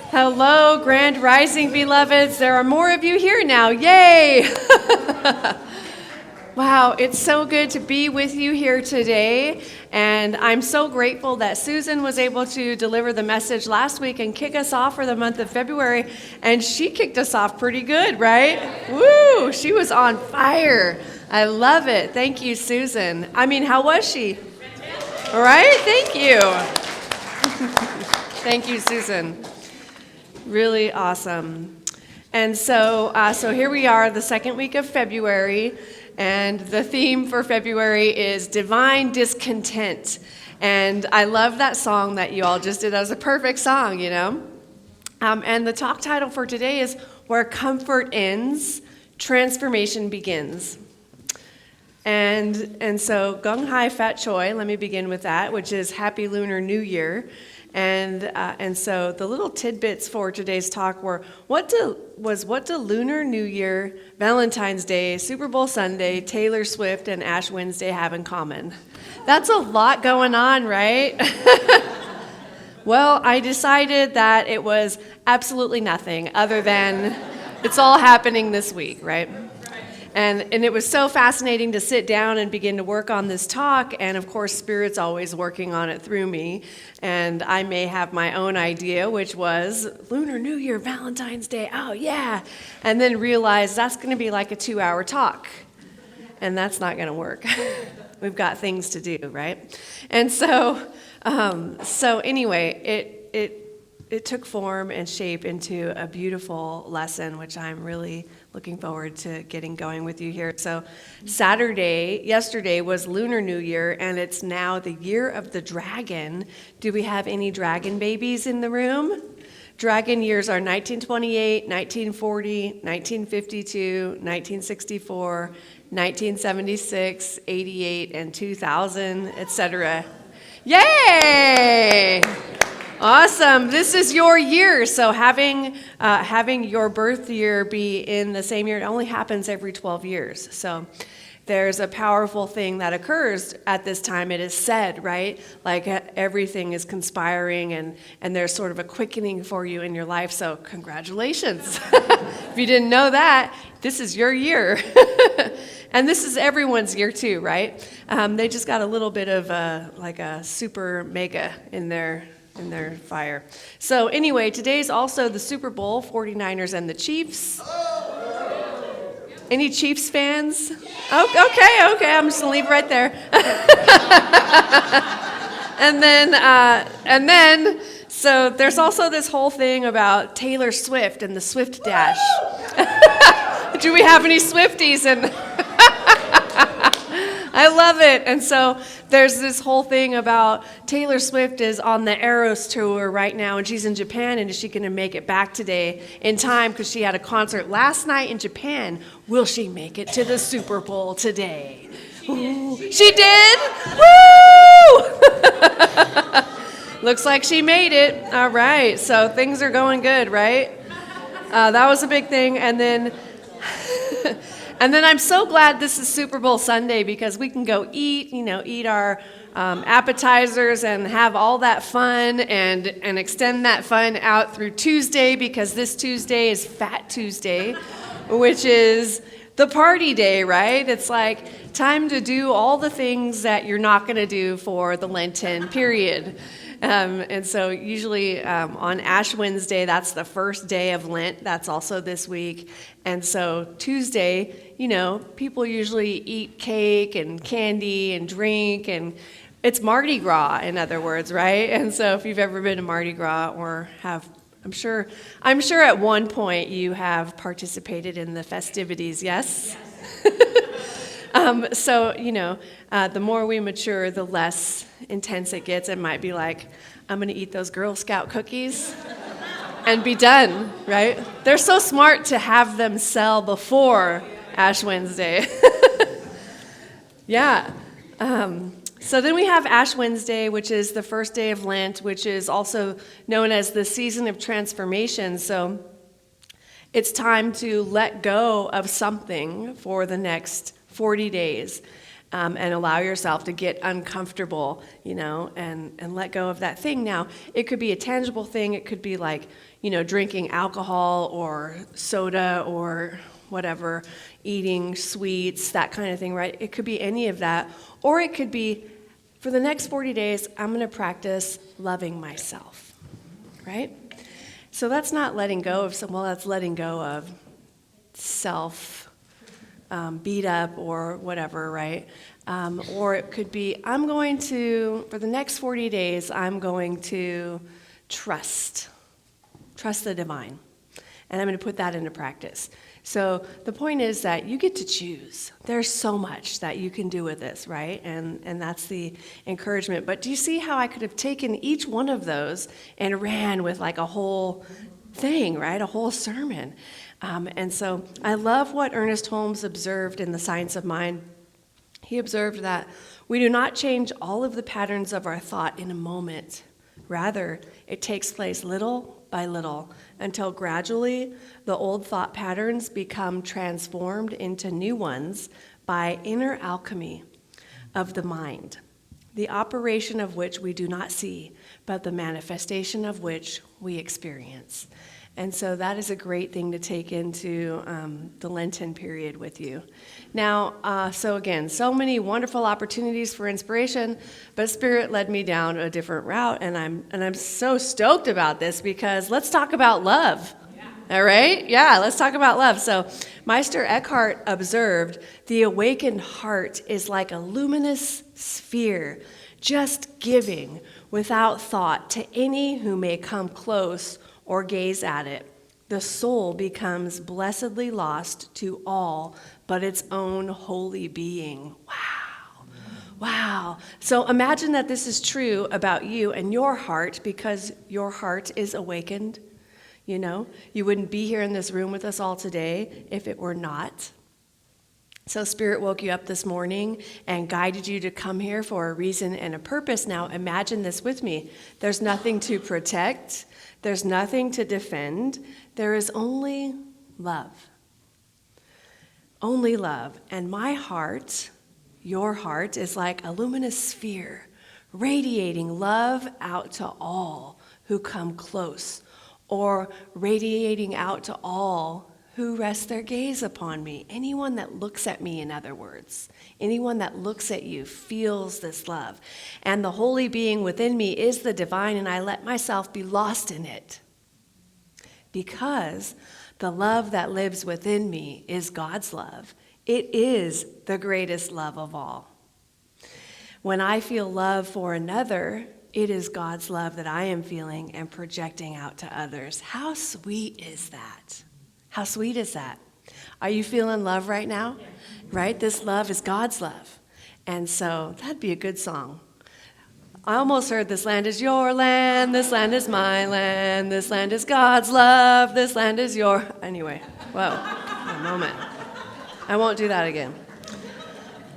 Hello, Grand Rising beloveds. There are more of you here now. Yay! Wow, it's so good to be with you here today. And I'm so grateful that Susan was able to deliver the message last week and kick us off for the month of February. And she kicked us off pretty good, right? Woo! She was on fire. I love it. Thank you, Susan. How was she? All right, thank you. Thank you, Susan. Really awesome. And so here we are, the second week of February, and the theme for February is Divine Discontent. And I love that song that you all just did. That was a perfect song, you know? And the talk title for today is Where Comfort Ends, Transformation Begins. And so Gong Hai Fat Choi, let me begin with that, which is Happy Lunar New Year. And so the little tidbits for today's talk were, what do Lunar New Year, Valentine's Day, Super Bowl Sunday, Taylor Swift, and Ash Wednesday have in common? That's a lot going on, right? Well, I decided that it was absolutely nothing other than it's all happening this week, right? And it was so fascinating to sit down and begin to work on this talk, and of course, Spirit's always working on it through me, and I may have my own idea, which was Lunar New Year, Valentine's Day, oh yeah, and then realize that's going to be like a 2-hour talk, and that's not going to work. We've got things to do, right? And so anyway, it took form and shape into a beautiful lesson, which I'm really looking forward to getting going with you here. So yesterday was Lunar New Year, and it's now the year of the dragon. Do we have any dragon babies in the room? Dragon years are 1928, 1940, 1952, 1964, 1976, 88, and 2000, etc. Yay! Awesome. This is your year. So having your birth year be in the same year, it only happens every 12 years. So there's a powerful thing that occurs at this time. It is said, right? Like everything is conspiring and there's sort of a quickening for you in your life. So congratulations. If you didn't know that, this is your year. And this is everyone's year too, right? They just got a little bit of a super mega in their fire. So anyway, today's also the Super Bowl, 49ers and the Chiefs. Any Chiefs fans? Oh, okay, I'm just gonna leave it right there. and then, so there's also this whole thing about Taylor Swift and the Swift Dash. Do we have any Swifties? I love it. And so there's this whole thing about Taylor Swift is on the Eras tour right now, and she's in Japan, and is she going to make it back today in time because she had a concert last night in Japan? Will she make it to the Super Bowl today? She did? Woo! Looks like she made it. All right. So things are going good, right? That was a big thing. And then I'm so glad this is Super Bowl Sunday because we can go eat our appetizers and have all that fun and extend that fun out through Tuesday because this Tuesday is Fat Tuesday, which is the party day, right? It's like time to do all the things that you're not going to do for the Lenten period. And so usually on Ash Wednesday, that's the first day of Lent. That's also this week. And so Tuesday, people usually eat cake and candy and drink, and it's Mardi Gras, in other words, right? And so if you've ever been to Mardi Gras or have, I'm sure at one point you have participated in the festivities, yes? So, the more we mature, the less intense it gets. It might be like, I'm going to eat those Girl Scout cookies and be done, right? They're so smart to have them sell before Ash Wednesday. Yeah. So then we have Ash Wednesday, which is the first day of Lent, which is also known as the season of transformation. So it's time to let go of something for the next 40 days. and allow yourself to get uncomfortable, and let go of that thing. Now, it could be a tangible thing. It could be like, drinking alcohol or soda or whatever, eating sweets, that kind of thing, right? It could be any of that. Or it could be, for the next 40 days, I'm going to practice loving myself, right? So that's not letting go of that's letting go of self beat up or whatever, right? Or it could be, for the next 40 days, I'm going to trust the divine. And I'm going to put that into practice. So the point is that you get to choose. There's so much that you can do with this, right? And that's the encouragement. But do you see how I could have taken each one of those and ran with like a whole thing, right? A whole sermon. And so I love what Ernest Holmes observed in The Science of Mind. He observed that we do not change all of the patterns of our thought in a moment. Rather, it takes place little by little until gradually the old thought patterns become transformed into new ones by inner alchemy of the mind, the operation of which we do not see, but the manifestation of which we experience. And so that is a great thing to take into the Lenten period with you. Now, so many wonderful opportunities for inspiration, but Spirit led me down a different route, and I'm so stoked about this because let's talk about love. Yeah. All right? Yeah, let's talk about love. So Meister Eckhart observed, the awakened heart is like a luminous sphere, just giving without thought to any who may come close or gaze at it. The soul becomes blessedly lost to all but its own holy being. Wow. So imagine that this is true about you and your heart because your heart is awakened. You wouldn't be here in this room with us all today if it were not. So Spirit woke you up this morning and guided you to come here for a reason and a purpose. Now imagine this with me. There's nothing to protect. There's nothing to defend. There is only love. Only love. And my heart, your heart, is like a luminous sphere, radiating love out to all who come close, or radiating out to all who rest their gaze upon me. Anyone that looks at me, in other words. Anyone that looks at you feels this love. And the holy being within me is the divine, and I let myself be lost in it. Because the love that lives within me is God's love. It is the greatest love of all. When I feel love for another, it is God's love that I am feeling and projecting out to others. How sweet is that? How sweet is that? Are you feeling love right now? Yeah. Right? This love is God's love. And so that'd be a good song. I almost heard this land is your land, this land is my land, this land is God's love, this land is your... Anyway, whoa, a moment. I won't do that again.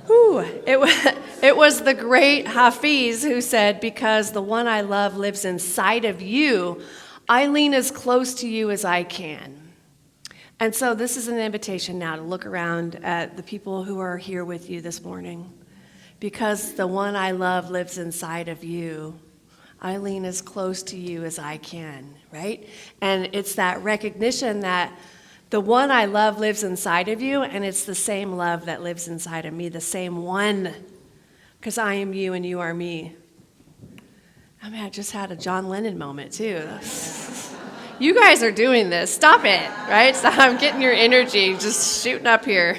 Whew. It was the great Hafiz who said, because the one I love lives inside of you, I lean as close to you as I can. And so this is an invitation now to look around at the people who are here with you this morning. Because the one I love lives inside of you, I lean as close to you as I can, right? And it's that recognition that the one I love lives inside of you, and it's the same love that lives inside of me, the same one, because I am you and you are me. I mean, I just had a John Lennon moment, too. You guys are doing this. Stop it, right? So I'm getting your energy just shooting up here.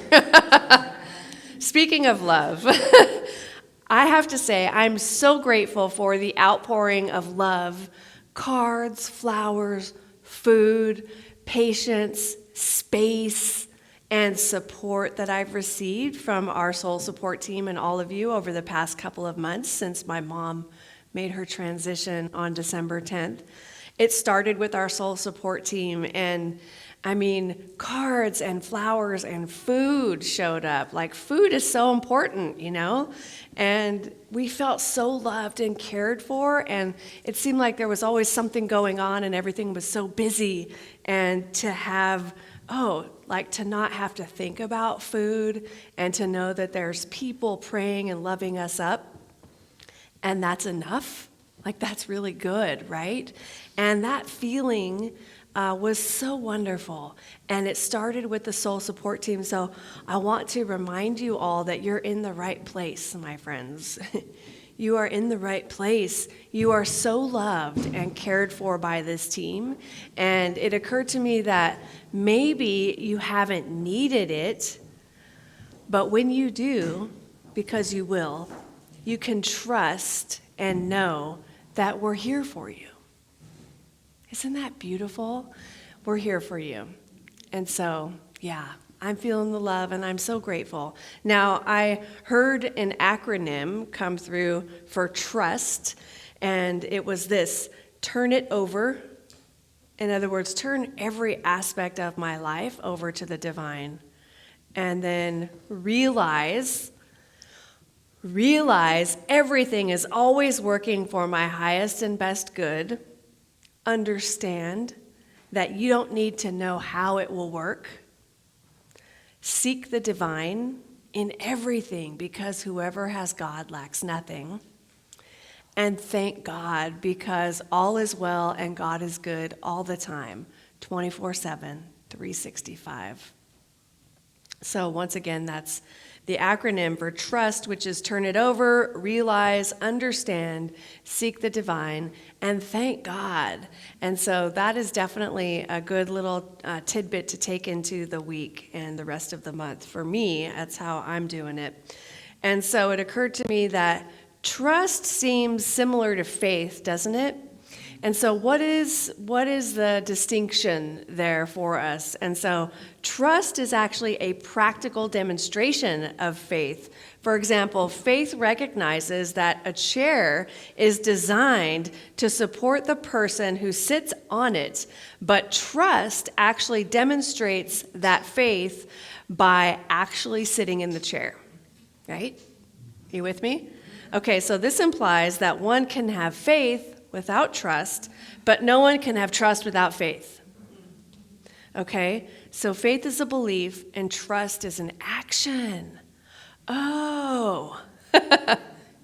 Speaking of love, I have to say I'm so grateful for the outpouring of love, cards, flowers, food, patience, space, and support that I've received from our soul support team and all of you over the past couple of months since my mom made her transition on December 10th. It started with our soul support team, and I mean, cards and flowers and food showed up. Like, food is so important, And we felt so loved and cared for, and it seemed like there was always something going on and everything was so busy. And to have like to not have to think about food and to know that there's people praying and loving us up, and that's enough. Like, that's really good, right? And that feeling was so wonderful. And it started with the soul support team. So I want to remind you all that you're in the right place, my friends. You are in the right place. You are so loved and cared for by this team. And it occurred to me that maybe you haven't needed it, but when you do, because you will, you can trust and know that we're here for you. Isn't that beautiful? We're here for you. And so, yeah, I'm feeling the love, and I'm so grateful. Now, I heard an acronym come through for trust, and it was this: turn it over. In other words, turn every aspect of my life over to the divine. And then realize everything is always working for my highest and best good. Understand that you don't need to know how it will work. Seek the divine in everything, because whoever has God lacks nothing. And thank God, because all is well and God is good all the time, 24/7, 365. So once again, that's the acronym for trust, which is turn it over, realize, understand, seek the divine, and thank God. And so that is definitely a good little tidbit to take into the week and the rest of the month. For me, that's how I'm doing it. And so it occurred to me that trust seems similar to faith, doesn't it? And so what is the distinction there for us? And so trust is actually a practical demonstration of faith. For example, faith recognizes that a chair is designed to support the person who sits on it, but trust actually demonstrates that faith by actually sitting in the chair, right? You with me? Okay, so this implies that one can have faith without trust, but no one can have trust without faith. Okay? So faith is a belief and trust is an action. Oh.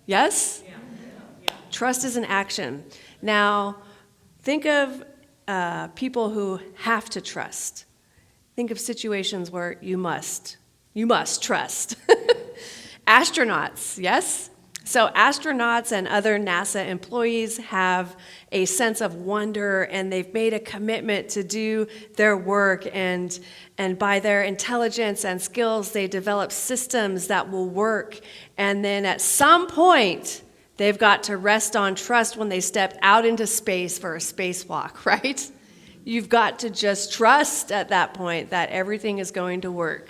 Yes? Yeah. Trust is an action. Now, think of people who have to trust. Think of situations where you must trust. Astronauts, yes? So astronauts and other NASA employees have a sense of wonder, and they've made a commitment to do their work, and by their intelligence and skills, they develop systems that will work. And then at some point, they've got to rest on trust when they step out into space for a spacewalk, right? You've got to just trust at that point that everything is going to work.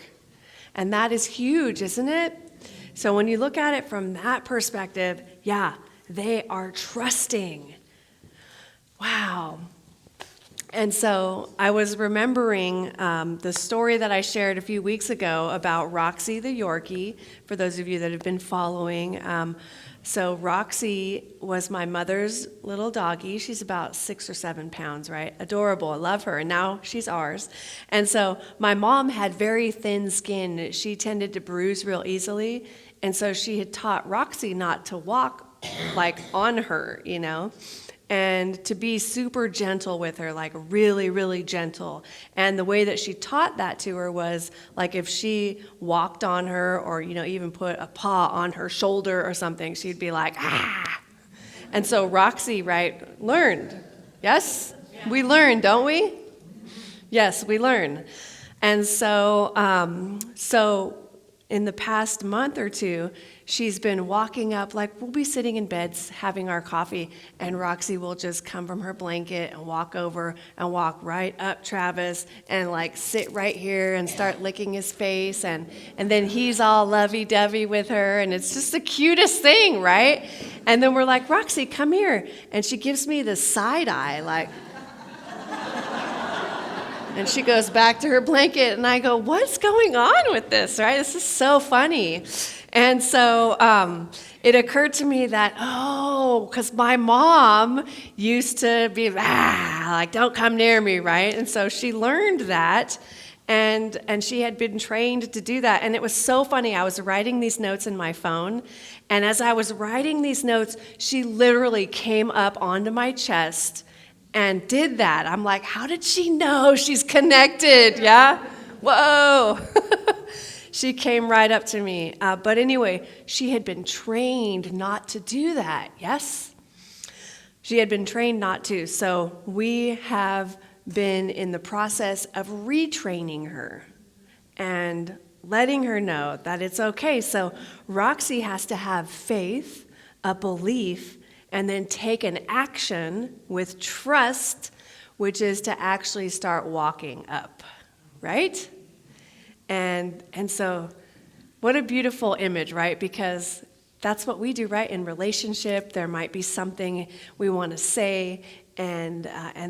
And that is huge, isn't it? So when you look at it from that perspective, yeah, they are trusting. Wow. And so I was remembering the story that I shared a few weeks ago about Roxy the Yorkie, for those of you that have been following. So Roxy was my mother's little doggie. She's about 6 or 7 pounds, right? Adorable. I love her. And now she's ours. And so my mom had very thin skin. She tended to bruise real easily. And so she had taught Roxy not to walk like on her, you know, and to be super gentle with her, like really, really gentle. And the way that she taught that to her was like if she walked on her or, you know, even put a paw on her shoulder or something, she'd be like, ah. And so Roxy, right, learned. Yes? Yeah. We learn, don't we? Yes, we learn. And so, in the past month or two, she's been walking up, like we'll be sitting in beds having our coffee, and Roxy will just come from her blanket and walk over and walk right up Travis and like sit right here and start licking his face, and then he's all lovey-dovey with her, and it's just the cutest thing, right? And then we're like, Roxy, come here. And she gives me the side eye, like... And she goes back to her blanket, and I go, what's going on with this, right? This is so funny. And so it occurred to me that, because my mom used to be, like, don't come near me, right? And so she learned that, And she had been trained to do that. And it was so funny. I was writing these notes in my phone, and as I was writing these notes, she literally came up onto my chest and did that. I'm like, how did she know she's connected? Yeah? Whoa. She came right up to me. But anyway, she had been trained not to do that. Yes? She had been trained not to. So we have been in the process of retraining her and letting her know that it's okay. So Roxy has to have faith, a belief, and then take an action with trust, which is to actually start walking up, right? And so what a beautiful image, right? Because that's what we do, right? In relationship, there might be something we want to say, and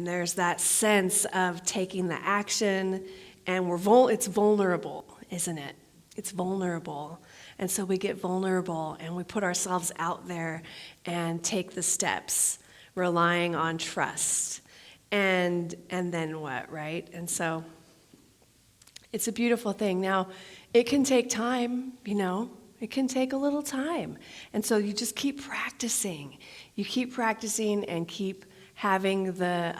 there's that sense of taking the action, and it's vulnerable, isn't it? It's vulnerable. And so we get vulnerable, and we put ourselves out there and take the steps, relying on trust. And then what, right? And so it's a beautiful thing. Now, it can take time, It can take a little time. And so you just keep practicing. You keep practicing and keep having the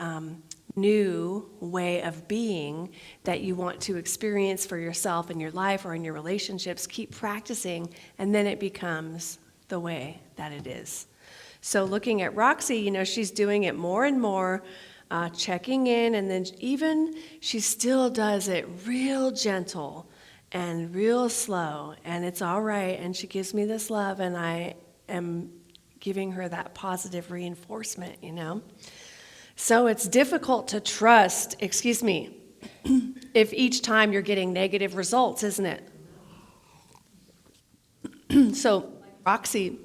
new way of being that you want to experience for yourself in your life or in your relationships. Keep practicing, and then it becomes the way that it is. So looking at Roxy, she's doing it more and more, checking in, and then even she still does it real gentle and real slow, and it's all right, and she gives me this love, and I am giving her that positive reinforcement, So it's difficult to trust, if each time you're getting negative results, isn't it? So Roxy,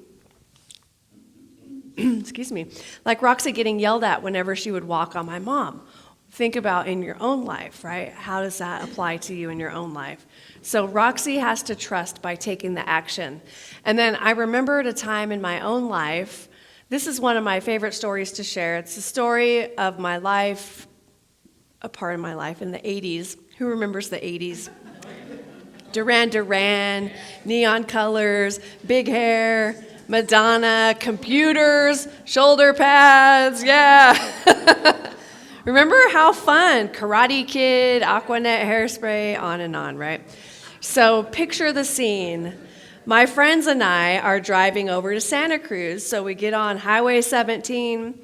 like Roxy getting yelled at whenever she would walk on my mom. Think about in your own life, right? How does that apply to you in your own life? So Roxy has to trust by taking the action. And then I remembered a time in my own life. This is one of my favorite stories to share. It's the story of my life, a part of my life in the 80s. Who remembers the 80s? Duran Duran, neon colors, big hair, Madonna, computers, shoulder pads, yeah. Remember how fun? Karate Kid, Aquanet hairspray, on and on, right? So picture the scene. My friends and I are driving over to Santa Cruz, so we get on Highway 17,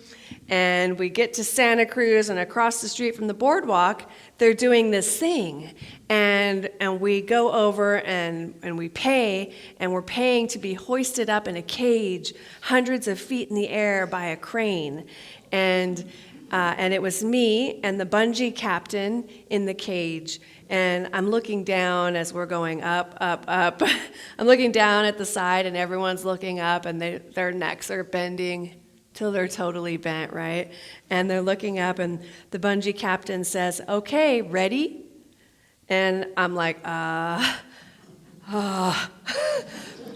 and we get to Santa Cruz, and across the street from the boardwalk, they're doing this thing, and we go over and we pay, and we're paying to be hoisted up in a cage hundreds of feet in the air by a crane, and it was me and the bungee captain in the cage. And I'm looking down as we're going up, up, up. I'm looking down at the side, and everyone's looking up, and their necks are bending till they're totally bent, right? And they're looking up, and the bungee captain says, "Okay, ready?" And I'm like,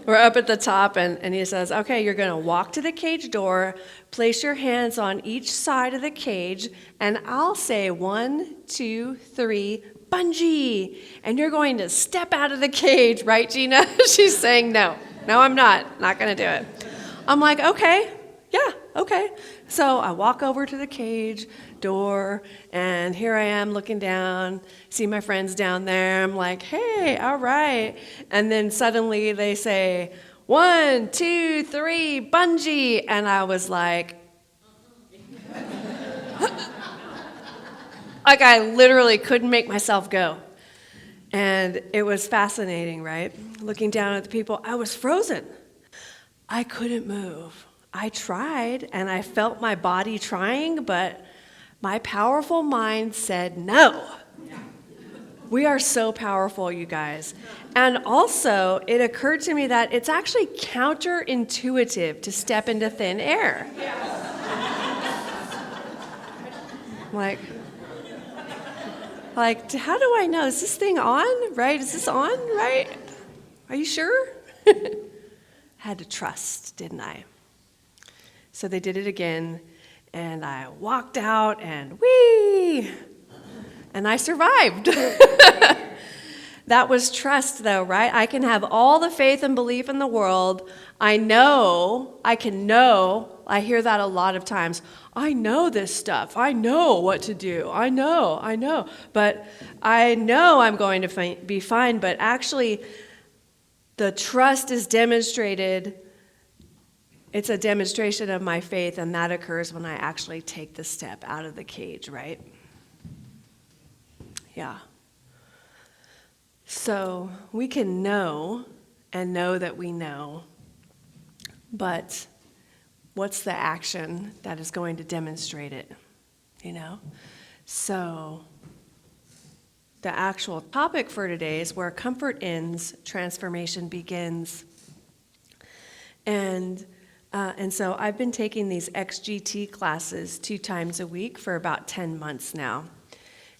We're up at the top, and he says, "Okay, you're going to walk to the cage door, place your hands on each side of the cage, and I'll say 1, 2, 3, bungee. And you're going to step out of the cage, right, Gina?" She's saying, no, I'm not going to do it. I'm like, okay, yeah, okay. So I walk over to the cage door, and here I am looking down, see my friends down there. I'm like, hey, all right. And then suddenly they say, 1, 2, 3, bungee. And I was like, I literally couldn't make myself go. And it was fascinating, right? Looking down at the people, I was frozen. I couldn't move. I tried, and I felt my body trying, but my powerful mind said no. We are so powerful, you guys. And also, it occurred to me that it's actually counterintuitive to step into thin air. Like, how do I know? Is this thing on, right? Is this on, right? Are you sure? Had to trust, didn't I? So they did it again, and I walked out, and whee! and I survived. That was trust, though, right? I can have all the faith and belief in the world. I hear that a lot of times. I know this stuff. I know what to do. I know. But I know I'm going to be fine. But actually, the trust is demonstrated. It's a demonstration of my faith, and that occurs when I actually take the step out of the cage, right? Yeah. So we can know and know that we know, but what's the action that is going to demonstrate it, So the actual topic for today is where comfort ends, transformation begins. And so I've been taking these XGT classes 2 times a week for about 10 months now.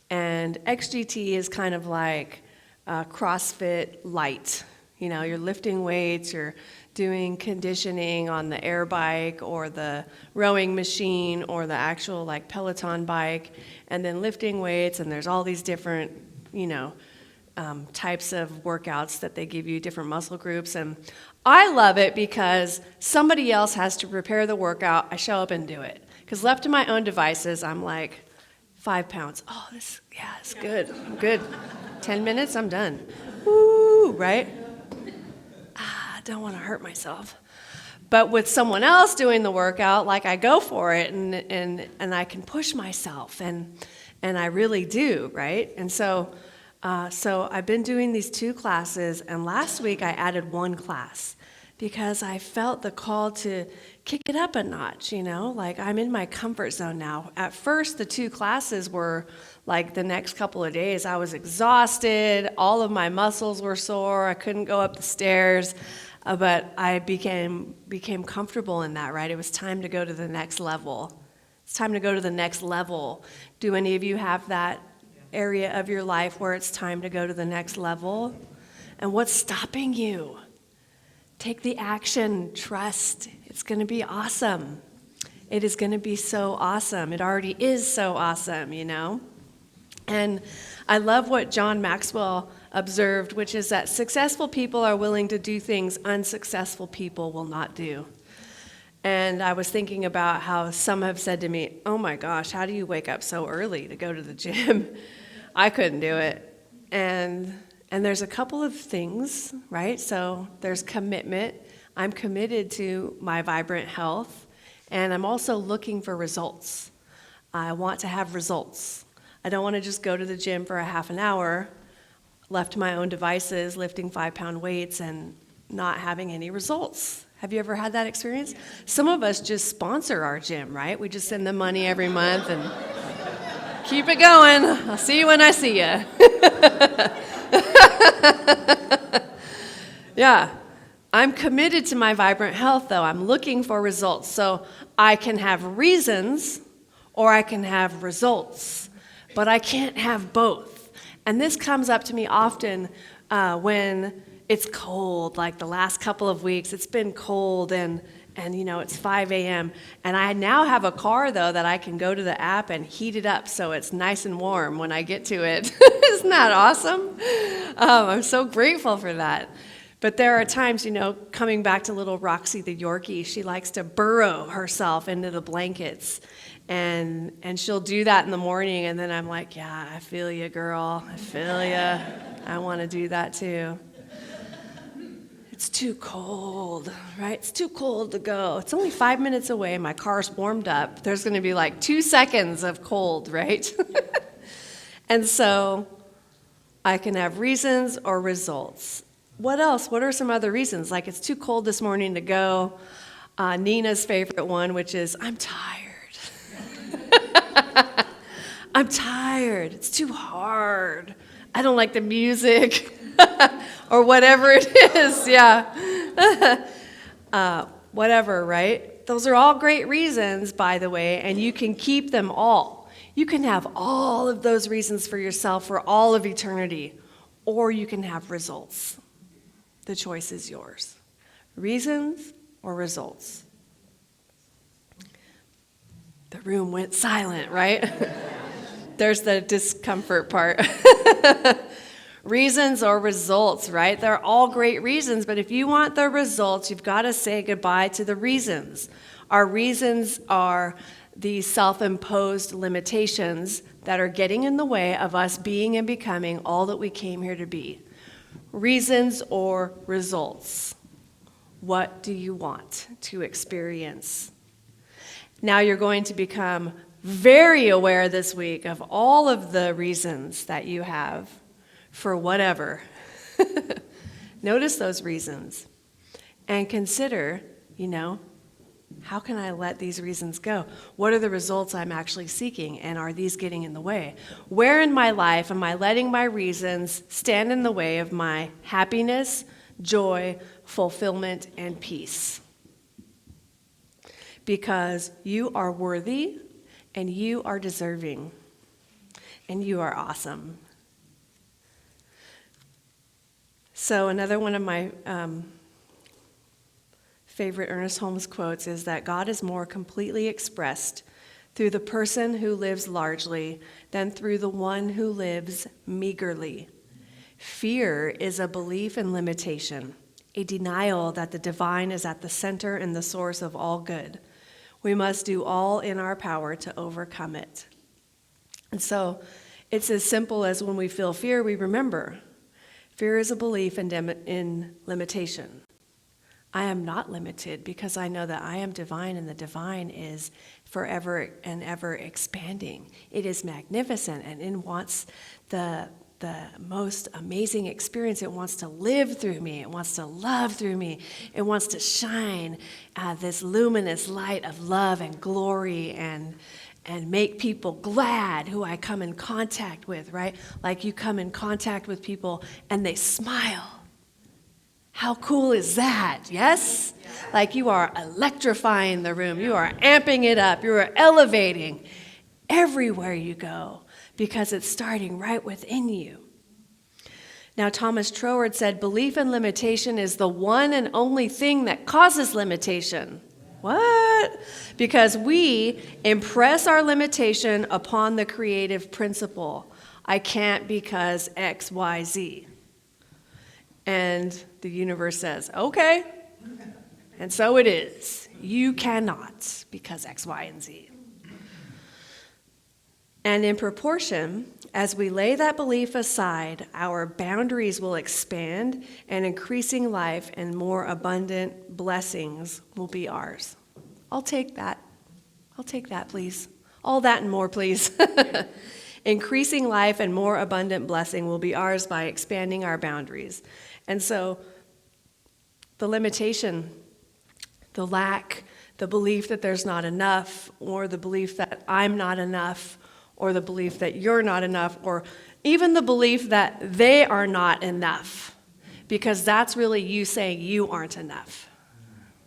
And XGT is kind of like CrossFit light. You're lifting weights, you're doing conditioning on the air bike or the rowing machine or the actual Peloton bike, and then lifting weights, and there's all these different, types of workouts that they give you, different muscle groups. And I love it because somebody else has to prepare the workout. I show up and do it. Because left to my own devices, I'm like, 5 pounds. Oh, it's good. I'm good. 10 minutes, I'm done. Woo, right? I don't want to hurt myself. But with someone else doing the workout, I go for it and I can push myself and I really do, right? And so I've been doing these 2 classes, and last week I added 1 class because I felt the call to kick it up a notch, I'm in my comfort zone now. At first, the 2 classes were the next couple of days, I was exhausted, all of my muscles were sore, I couldn't go up the stairs, but I became comfortable in that, right? It was time to go to the next level. It's time to go to the next level. Do any of you have that area of your life where it's time to go to the next level? And what's stopping you? Take the action, trust. It's going to be awesome. It is going to be so awesome. It already is so awesome, And I love what John Maxwell observed, which is that successful people are willing to do things unsuccessful people will not do. And I was thinking about how some have said to me, oh my gosh, how do you wake up so early to go to the gym? I couldn't do it. And there's a couple of things, right? So there's commitment. I'm committed to my vibrant health, and I'm also looking for results. I want to have results. I don't want to just go to the gym for a half an hour, left to my own devices, lifting 5-pound weights and not having any results. Have you ever had that experience? Some of us just sponsor our gym, right? We just send them money every month and keep it going. I'll see you when I see you. Yeah. I'm committed to my vibrant health, though. I'm looking for results. So I can have reasons or I can have results, but I can't have both. And this comes up to me often when it's cold, like the last couple of weeks. It's been cold and it's 5 a.m. And I now have a car, though, that I can go to the app and heat it up so it's nice and warm when I get to it. Isn't that awesome? I'm so grateful for that. But there are times, coming back to little Roxy the Yorkie, she likes to burrow herself into the blankets. And she'll do that in the morning, and then I'm like, yeah, I feel you, girl. I feel you. I want to do that too. It's too cold, right? It's too cold to go. It's only 5 minutes away. My car's warmed up. There's going to be 2 seconds of cold, right? And so I can have reasons or results. What else? What are some other reasons? It's too cold this morning to go. Nina's favorite one, which is, I'm tired. I'm tired. It's too hard. I don't like the music. Or whatever it is, yeah. Whatever, right? Those are all great reasons, by the way, and you can keep them all. You can have all of those reasons for yourself for all of eternity, or you can have results. The choice is yours. Reasons or results. The room went silent, right? There's the discomfort part. Reasons or results, right? They're all great reasons, but if you want the results, you've got to say goodbye to the reasons. Our reasons are the self-imposed limitations that are getting in the way of us being and becoming all that we came here to be. Reasons or results. What do you want to experience? Now you're going to become very aware this week of all of the reasons that you have for whatever. Notice those reasons and consider, how can I let these reasons go? What are the results I'm actually seeking, and are these getting in the way? Where in my life am I letting my reasons stand in the way of my happiness, joy, fulfillment, and peace? Because you are worthy, and you are deserving, and you are awesome. So another one of my favorite Ernest Holmes quotes is that God is more completely expressed through the person who lives largely than through the one who lives meagerly. Fear is a belief in limitation, a denial that the divine is at the center and the source of all good. We must do all in our power to overcome it. And so it's as simple as when we feel fear, we remember. Fear is a belief in limitation. I am not limited because I know that I am divine, and the divine is forever and ever expanding. It is magnificent, and it wants the most amazing experience. It wants to live through me. It wants to love through me. It wants to shine this luminous light of love and glory and make people glad who I come in contact with, right? Like you come in contact with people and they smile. How cool is that? Yes? Like you are electrifying the room. You are amping it up. You are elevating everywhere you go because it's starting right within you. Now, Thomas Troward said, belief in limitation is the one and only thing that causes limitation. What? Because we impress our limitation upon the creative principle. I can't because X, Y, Z. And the universe says, okay. And so it is. You cannot because X, Y, and Z. And in proportion, as we lay that belief aside, our boundaries will expand, and increasing life and more abundant blessings will be ours. I'll take that. I'll take that, please. All that and more, please. Increasing life and more abundant blessing will be ours by expanding our boundaries. And so the limitation, the lack, the belief that there's not enough, or the belief that I'm not enough, or the belief that you're not enough, or even the belief that they are not enough, because that's really you saying you aren't enough,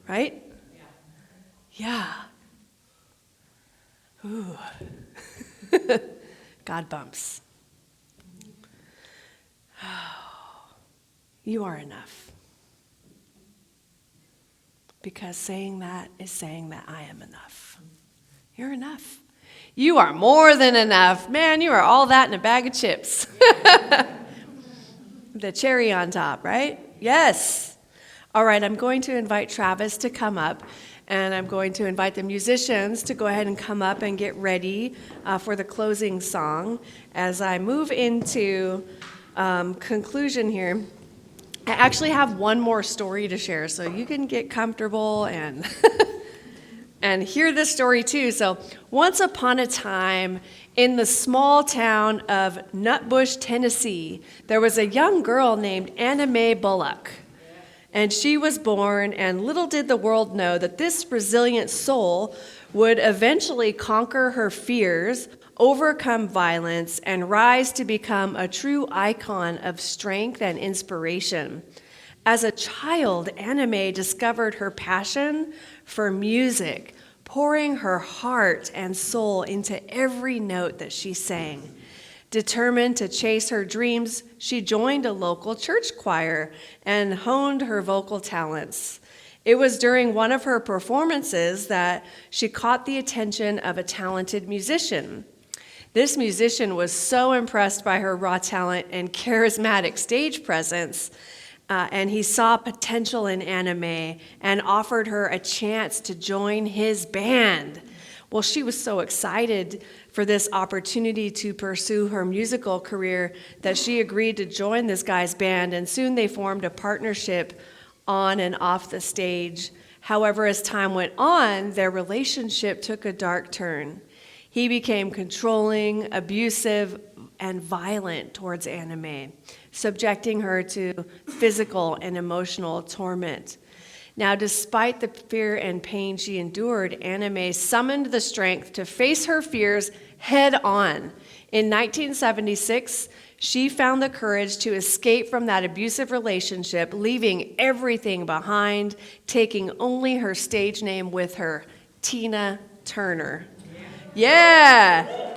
right? Yeah. Ooh. God bumps. Oh, you are enough. Because saying that is saying that I am enough. You're enough. You are more than enough. Man, you are all that in a bag of chips. The cherry on top, right? Yes. All right, I'm going to invite Travis to come up, and I'm going to invite the musicians to go ahead and come up and get ready for the closing song. As I move into conclusion here, I actually have one more story to share, so you can get comfortable and and hear this story too. So once upon a time in the small town of Nutbush, Tennessee, there was a young girl named Anna Mae Bullock. And she was born, and little did the world know that this resilient soul would eventually conquer her fears, overcome violence, and rise to become a true icon of strength and inspiration. As a child, Anna Mae discovered her passion for music, pouring her heart and soul into every note that she sang. Determined to chase her dreams, she joined a local church choir and honed her vocal talents. It was during one of her performances that she caught the attention of a talented musician. This musician was so impressed by her raw talent and charismatic stage presence, and he saw potential in anime and offered her a chance to join his band. Well, she was so excited for this opportunity to pursue her musical career that she agreed to join this guy's band, and soon they formed a partnership on and off the stage. However, as time went on, their relationship took a dark turn. He became controlling, abusive, and violent towards Anime, subjecting her to physical and emotional torment. Now, despite the fear and pain she endured, Anime summoned the strength to face her fears head on. In 1976, she found the courage to escape from that abusive relationship, leaving everything behind, taking only her stage name with her, Tina Turner. Yeah!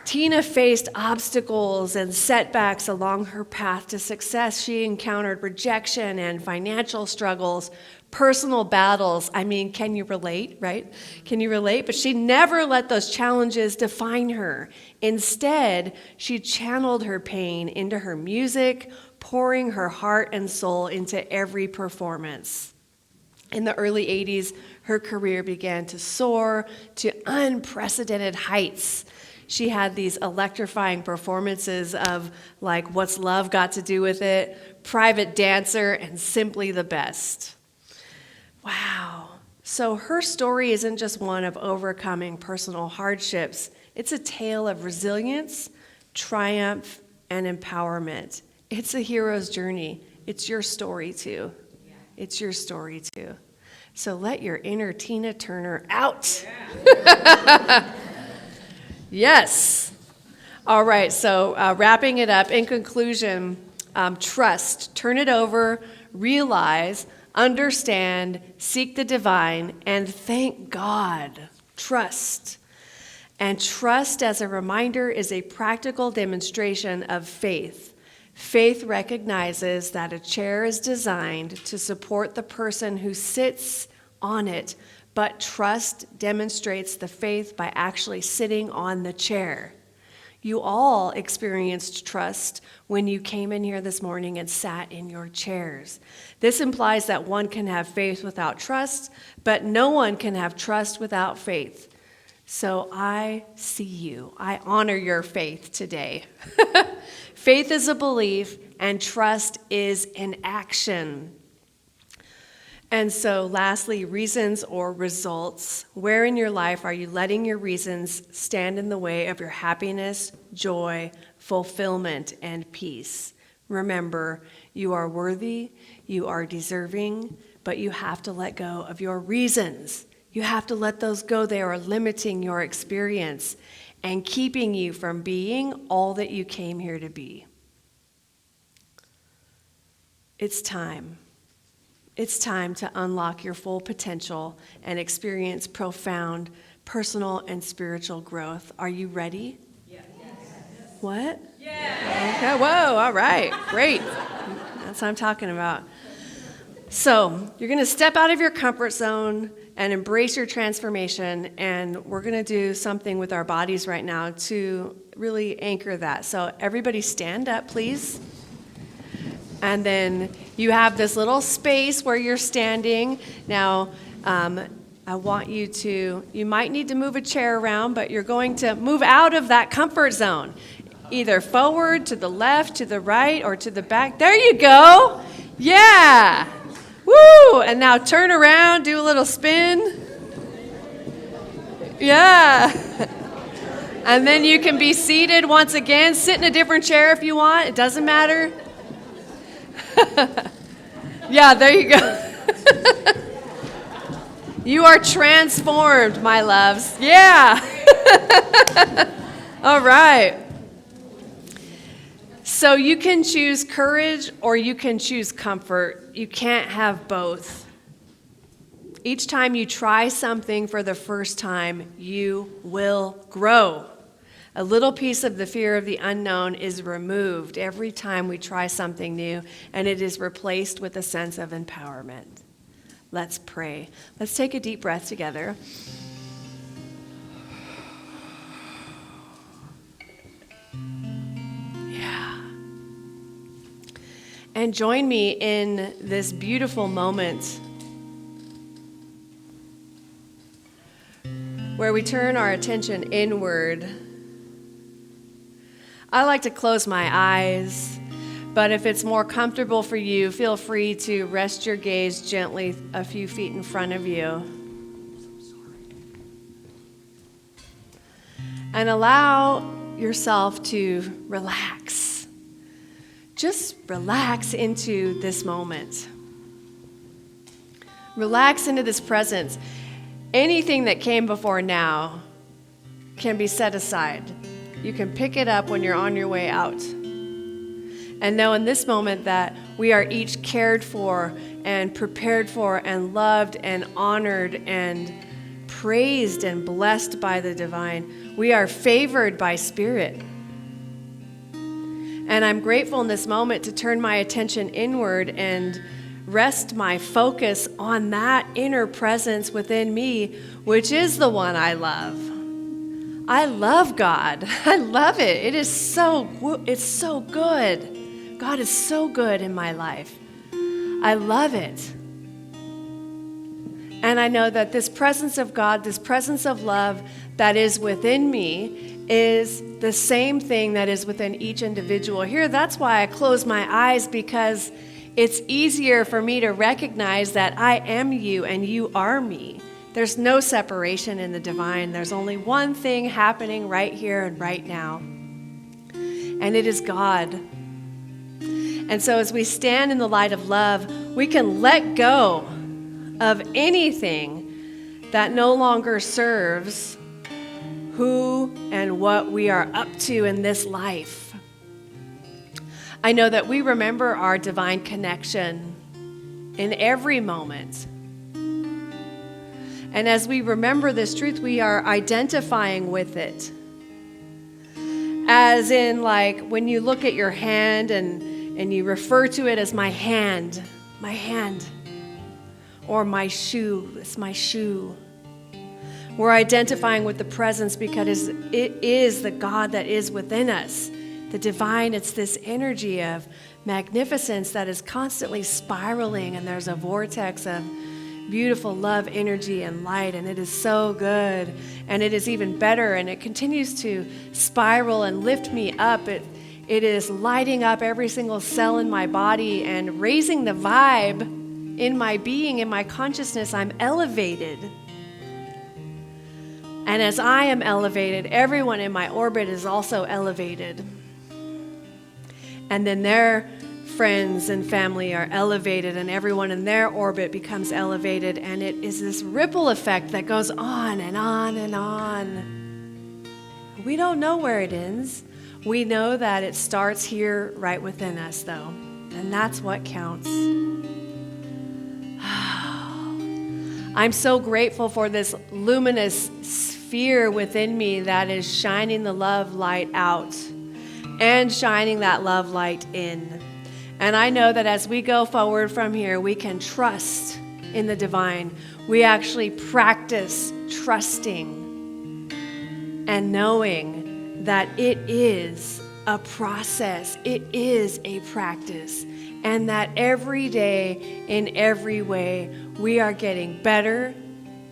Tina faced obstacles and setbacks along her path to success. She encountered rejection and financial struggles, personal battles. I mean, can you relate, right? Can you relate? But she never let those challenges define her. Instead, she channeled her pain into her music, pouring her heart and soul into every performance. In the early 80s, her career began to soar to unprecedented heights. She had these electrifying performances of, like, What's Love Got to Do with It, Private Dancer, and Simply the Best. Wow. So her story isn't just one of overcoming personal hardships. It's a tale of resilience, triumph, and empowerment. It's a hero's journey. It's your story, too. It's your story, too. So let your inner Tina Turner out. Yeah. Yes. All right, so wrapping it up, in conclusion, trust, turn it over, realize, understand, seek the divine, and thank God. Trust. And trust, as a reminder, is a practical demonstration of faith. Faith recognizes that a chair is designed to support the person who sits on it, but trust demonstrates the faith by actually sitting on the chair. You all experienced trust when you came in here this morning and sat in your chairs. This implies that one can have faith without trust, but no one can have trust without faith. So I see you. I honor your faith today. Faith is a belief, and trust is an action. And so lastly, reasons or results. Where in your life are you letting your reasons stand in the way of your happiness, joy, fulfillment, and peace? Remember, you are worthy, you are deserving, but you have to let go of your reasons. You have to let those go. They are limiting your experience and keeping you from being all that you came here to be. It's time. It's time to unlock your full potential and experience profound personal and spiritual growth. Are you ready? Yes. What? Yes. Okay, whoa, all right, great. That's what I'm talking about. So you're going to step out of your comfort zone and embrace your transformation, and we're going to do something with our bodies right now to really anchor that. So everybody stand up, please. And then you have this little space where you're standing. Now, I want you might need to move a chair around, but you're going to move out of that comfort zone, either forward, to the left, to the right, or to the back. There you go. Yeah. Woo! And now turn around, do a little spin. Yeah. And then you can be seated once again. Sit in a different chair if you want. It doesn't matter. Yeah, there you go. You are transformed, my loves. Yeah. All right. So you can choose courage or you can choose comfort. You can't have both. Each time you try something for the first time, you will grow. A little piece of the fear of the unknown is removed every time we try something new, and it is replaced with a sense of empowerment. Let's pray. Let's take a deep breath together. and join me in this beautiful moment where we turn our attention inward. I like to close my eyes, but if it's more comfortable for you, feel free to rest your gaze gently a few feet in front of you. And allow yourself to relax. Just relax into this moment. Relax into this presence. Anything that came before now can be set aside. You can pick it up when you're on your way out. And know in this moment that we are each cared for and prepared for and loved and honored and praised and blessed by the divine. We are favored by Spirit. And I'm grateful in this moment to turn my attention inward and rest my focus on that inner presence within me, which is the one I love. I love God. I love it. It's so good. God is so good in my life. I love it. And I know that this presence of God, this presence of love that is within me is the same thing that is within each individual here. That's why I close my eyes, because it's easier for me to recognize that I am you and you are me. There's no separation in the divine. There's only one thing happening right here and right now, and it is God. And so as we stand in the light of love, we can let go of anything that no longer serves who and what we are up to in this life. I know that we remember our divine connection in every moment. And as we remember this truth, we are identifying with it. As in, like, when you look at your hand and you refer to it as my hand, or my shoe, it's my shoe. We're identifying with the presence because it is the God that is within us. The divine, it's this energy of magnificence that is constantly spiraling, and there's a vortex of beautiful love, energy, and light, and it is so good, and it is even better, and it continues to spiral and lift me up. It is lighting up every single cell in my body and raising the vibe in my being, in my consciousness. I'm elevated. And as I am elevated, everyone in my orbit is also elevated. And then their friends and family are elevated, and everyone in their orbit becomes elevated. And it is this ripple effect that goes on and on and on. We don't know where it ends. We know that it starts here right within us, though. And that's what counts. I'm so grateful for this luminous sphere within me that is shining the love light out and shining that love light in. And I know that as we go forward from here, we can trust in the divine. We actually practice trusting and knowing that it is a process, it is a practice, and that every day, in every way, we are getting better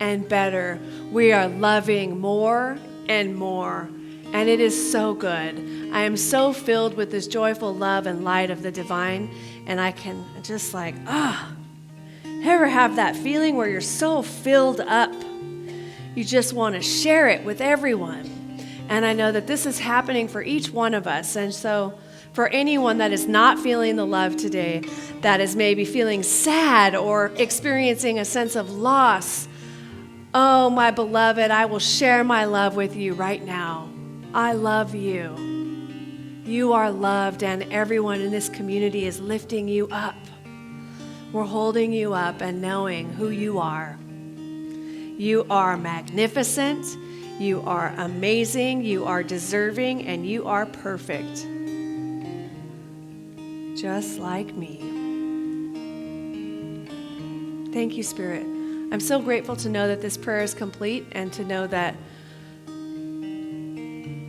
and better. We are loving more and more. And it is so good. I am so filled with this joyful love and light of the divine. And I can just ever have that feeling where you're so filled up, you just want to share it with everyone. And I know that this is happening for each one of us. And so for anyone that is not feeling the love today, that is maybe feeling sad or experiencing a sense of loss, oh, my beloved, I will share my love with you right now. I love you. You are loved, and everyone in this community is lifting you up. We're holding you up and knowing who you are. You are magnificent. You are amazing. You are deserving, and you are perfect. Just like me. Thank you, Spirit. I'm so grateful to know that this prayer is complete, and to know that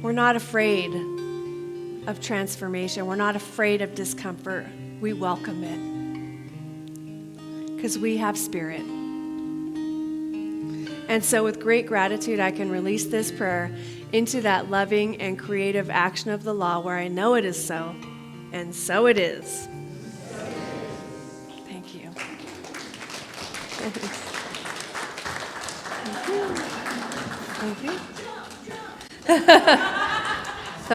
we're not afraid of transformation. We're not afraid of discomfort. we welcome it. Because we have spirit. And so with great gratitude, I can release this prayer into that loving and creative action of the law where I know it is so, and so it is. Thank you. Thank you.